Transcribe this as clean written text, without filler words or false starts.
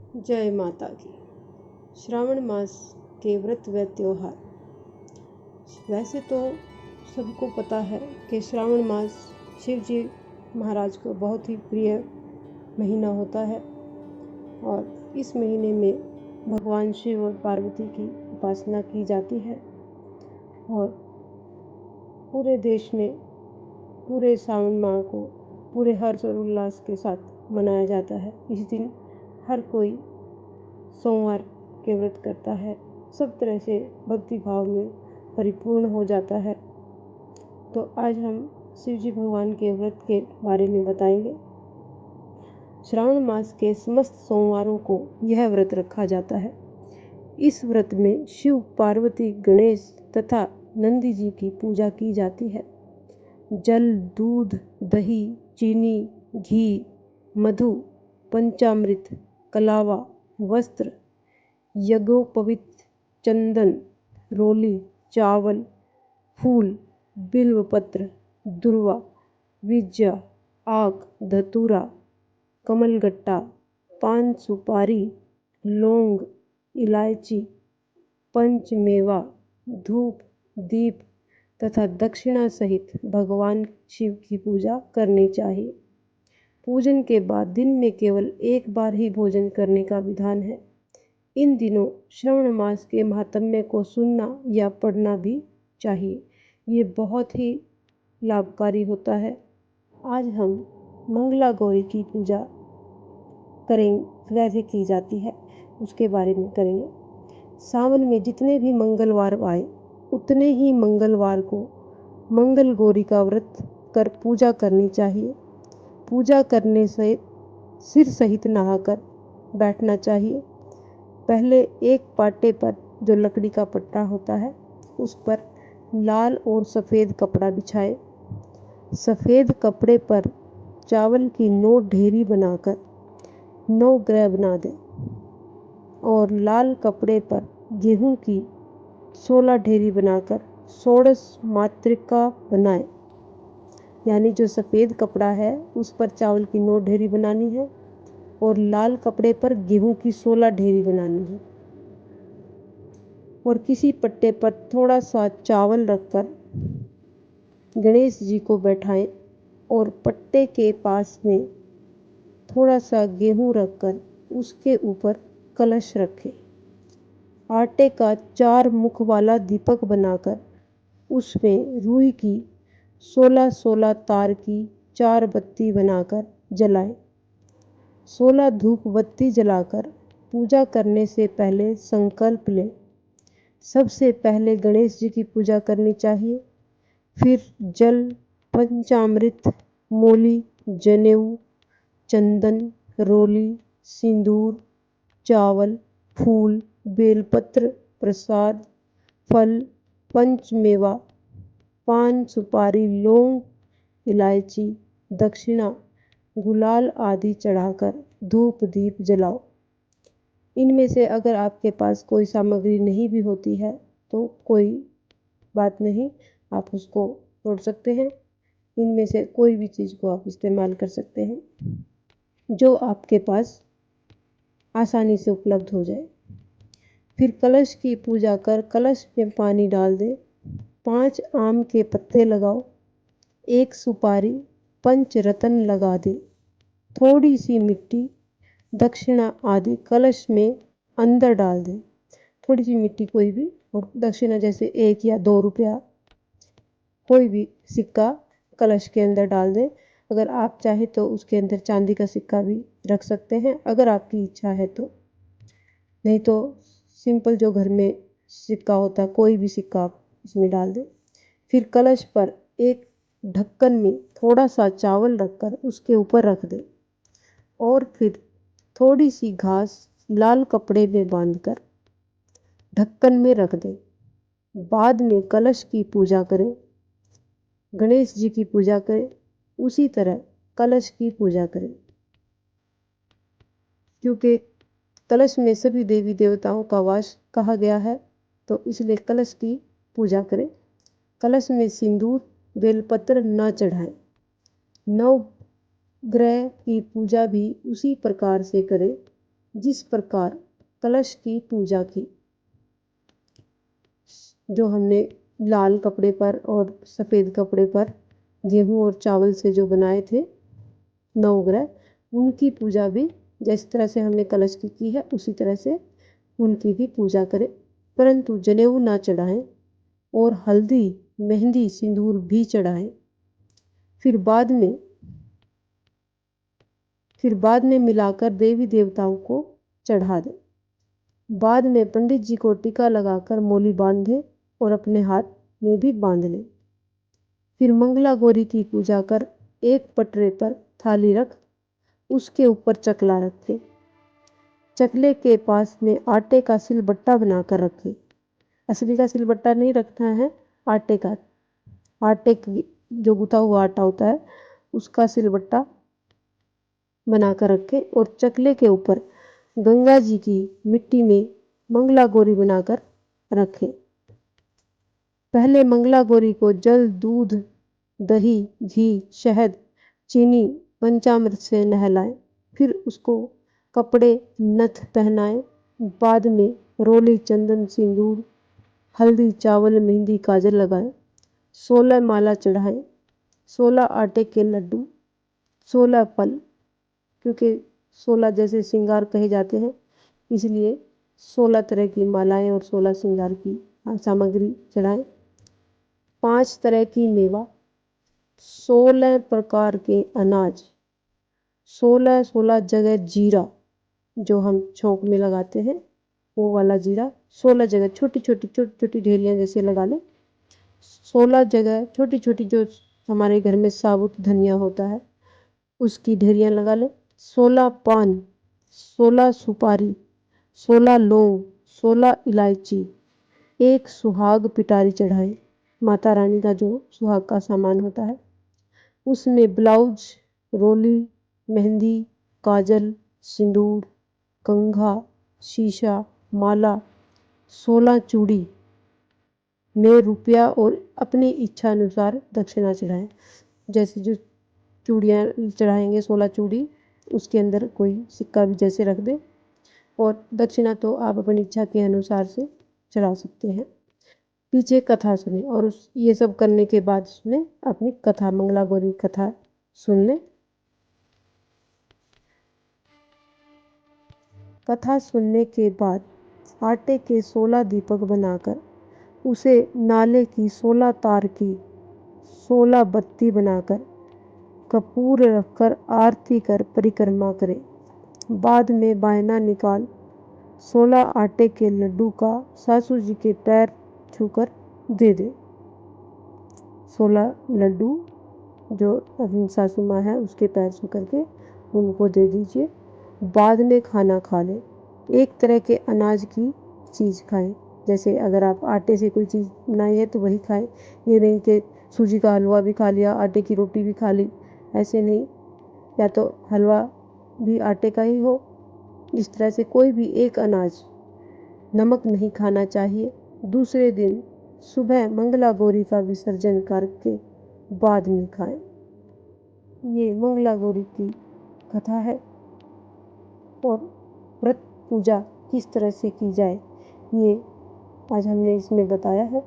जय माता की। श्रावण मास के व्रत व त्योहार। वैसे तो सबको पता है कि श्रावण मास शिव जी महाराज को बहुत ही प्रिय महीना होता है और इस महीने में भगवान शिव और पार्वती की उपासना की जाती है और पूरे देश में पूरे श्रावण माह को पूरे हर्ष और उल्लास के साथ मनाया जाता है। इस दिन हर कोई सोमवार के व्रत करता है, सब तरह से भक्ति भाव में परिपूर्ण हो जाता है। तो आज हम शिव जी भगवान के व्रत के बारे में बताएंगे। श्रावण मास के समस्त सोमवारों को यह व्रत रखा जाता है। इस व्रत में शिव, पार्वती, गणेश तथा नंदी जी की पूजा की जाती है। जल, दूध, दही, चीनी, घी, मधु, पंचामृत, कलावा, वस्त्र, यज्ञोपवीत, चंदन, रोली, चावल, फूल, बिल्वपत्र, दुर्वा, विज्या, आक, धतूरा, कमलगट्टा, पान सुपारी, लौंग, इलायची, पंचमेवा, धूप, दीप तथा दक्षिणा सहित भगवान शिव की पूजा करनी चाहिए। पूजन के बाद दिन में केवल एक बार ही भोजन करने का विधान है। इन दिनों श्रावण मास के महात्म्य को सुनना या पढ़ना भी चाहिए। ये बहुत ही लाभकारी होता है। आज हम मंगला गौरी की पूजा करेंगे, कैसे की जाती है उसके बारे में करेंगे। सावन में जितने भी मंगलवार आए उतने ही मंगलवार को मंगल गौरी का व्रत कर पूजा करनी चाहिए। पूजा करने से सिर सहित नहाकर बैठना चाहिए। पहले एक पाटे पर जो लकड़ी का पट्टा होता है उस पर लाल और सफ़ेद कपड़ा बिछाए। सफ़ेद कपड़े पर चावल की 9 ढेरी बनाकर 9 ग्रह बना दें और लाल कपड़े पर गेहूं की 16 ढेरी बनाकर 16 मातृका बनाए। यानी जो सफ़ेद कपड़ा है उस पर चावल की 9 ढेरी बनानी है और लाल कपड़े पर गेहूं की 16 ढेरी बनानी है और किसी पट्टे पर थोड़ा सा चावल रखकर गणेश जी को बैठाएं और पट्टे के पास में थोड़ा सा गेहूं रखकर उसके ऊपर कलश रखें। आटे का 4 मुख वाला दीपक बनाकर उसमें रूई की 16-16 तार की 4 बत्ती बनाकर जलाएं। 16 धूप बत्ती जलाकर पूजा करने से पहले संकल्प लें। सबसे पहले गणेश जी की पूजा करनी चाहिए, फिर जल, पंचामृत, मोली, जनेऊ, चंदन, रोली, सिंदूर, चावल, फूल, बेलपत्र, प्रसाद, फल, पंचमेवा, पान सुपारी, लौंग, इलायची, दक्षिणा, गुलाल आदि चढ़ाकर धूप दीप जलाओ। इनमें से अगर आपके पास कोई सामग्री नहीं भी होती है तो कोई बात नहीं, आप उसको छोड़ सकते हैं। इनमें से कोई भी चीज़ को आप इस्तेमाल कर सकते हैं जो आपके पास आसानी से उपलब्ध हो जाए। फिर कलश की पूजा कर कलश में पानी डाल दें। 5 आम के पत्ते लगाओ, 1 सुपारी, पंचरत्न लगा दें। थोड़ी सी मिट्टी, दक्षिणा आदि कलश में अंदर डाल दें। थोड़ी सी मिट्टी कोई भी और दक्षिणा जैसे 1 या 2 रुपया कोई भी सिक्का कलश के अंदर डाल दें। अगर आप चाहे तो उसके अंदर चांदी का सिक्का भी रख सकते हैं अगर आपकी इच्छा है तो, नहीं तो सिंपल जो घर में सिक्का होता है कोई भी सिक्का आप इसमें डाल दें। फिर कलश पर एक ढक्कन में थोड़ा सा चावल रखकर उसके ऊपर रख दें और फिर थोड़ी सी घास लाल कपड़े में बांधकर ढक्कन में रख दें। बाद में कलश की पूजा करें, गणेश जी की पूजा करें, उसी तरह कलश की पूजा करें। क्योंकि कलश में सभी देवी देवताओं का वास कहा गया है तो इसलिए कलश की पूजा करें। कलश में सिंदूर, बेलपत्र न चढ़ाएं। 9 ग्रह की पूजा भी उसी प्रकार से करें जिस प्रकार कलश की पूजा की, जो हमने लाल कपड़े पर और सफ़ेद कपड़े पर गेहूं और चावल से जो बनाए थे नवग्रह, उनकी पूजा भी जिस तरह से हमने कलश की है उसी तरह से उनकी भी पूजा करें, परंतु जनेऊ ना चढ़ाएं और हल्दी मेहंदी सिंदूर भी चढ़ाएं। फिर बाद में मिलाकर देवी देवताओं को चढ़ा दें। बाद में पंडित जी को टीका लगाकर मोली बांधे और अपने हाथ में भी बांध लें। फिर मंगला गौरी की पूजा कर एक पटरे पर थाली रख उसके ऊपर चकला रखें। चकले के पास में आटे का सिलबट्टा बनाकर रखें। असली का सिलबट्टा नहीं रखना है, आटे का, आटे की जो गुथा हुआ आटा होता है उसका सिलबट्टा बनाकर रखें और चकले के ऊपर गंगा जी की मिट्टी में मंगला गौरी बनाकर रखें। पहले मंगला गौरी को जल, दूध, दही, घी, शहद, चीनी, पंचामृत से नहलाएं। फिर उसको कपड़े नथ पहनाएं। बाद में रोली, चंदन, सिंदूर, हल्दी, चावल, मेहंदी, काजल लगाएं। 16 माला चढ़ाएं। 16 आटे के लड्डू, 16 फल, क्योंकि 16 जैसे श्रृंगार कहे जाते हैं इसलिए 16 तरह की मालाएं और 16 श्रृंगार की सामग्री चढ़ाएं। 5 तरह की मेवा, 16 प्रकार के अनाज, 16 जगह जीरा जो हम छोंक में लगाते हैं वो वाला जीरा, 16 जगह छोटी छोटी ढेलियां जैसे लगा लें। 16 जगह छोटी छोटी जो हमारे घर में साबुत धनिया होता है उसकी ढेरियां लगा लें। 16 पान, 16 सुपारी, 16 लौंग, 16 इलायची, एक सुहाग पिटारी चढ़ाएं। माता रानी का जो सुहाग का सामान होता है उसमें ब्लाउज, रोली, मेहंदी, काजल, सिंदूर, कंघा, शीशा, माला, 16 चूड़ी में रुपया और अपनी इच्छा अनुसार दक्षिणा चढ़ाएं। जैसे जो चूड़ियाँ चढ़ाएंगे 16 चूड़ी उसके अंदर कोई सिक्का भी जैसे रख दे और दक्षिणा तो आप अपनी इच्छा के अनुसार से चढ़ा सकते हैं। पीछे कथा सुने और ये सब करने के बाद उसने अपनी कथा, मंगला गौरी कथा सुन ले। कथा सुनने के बाद आटे के 16 दीपक बनाकर उसे नाले की 16 तार की 16 बत्ती बनाकर कपूर रखकर आरती कर परिक्रमा करें। बाद में बायना निकाल 16 आटे के लड्डू का सासू जी के पैर छूकर दे दे। 16 लड्डू जो अपनी सासू माँ है उसके पैर छू करके उनको दे दीजिए। बाद में खाना खा लें। एक तरह के अनाज की चीज़ खाएं। जैसे अगर आप आटे से कोई चीज़ बनाई है तो वही खाएं। ये नहीं कि सूजी का हलवा भी खा लिया, आटे की रोटी भी खा ली, ऐसे नहीं। या तो हलवा भी आटे का ही हो। इस तरह से कोई भी एक अनाज, नमक नहीं खाना चाहिए। दूसरे दिन सुबह मंगला गौरी का विसर्जन करके बाद में खाएं। ये मंगला गौरी की कथा है और व्रत पूजा किस तरह से की जाए ये आज हमने इसमें बताया है।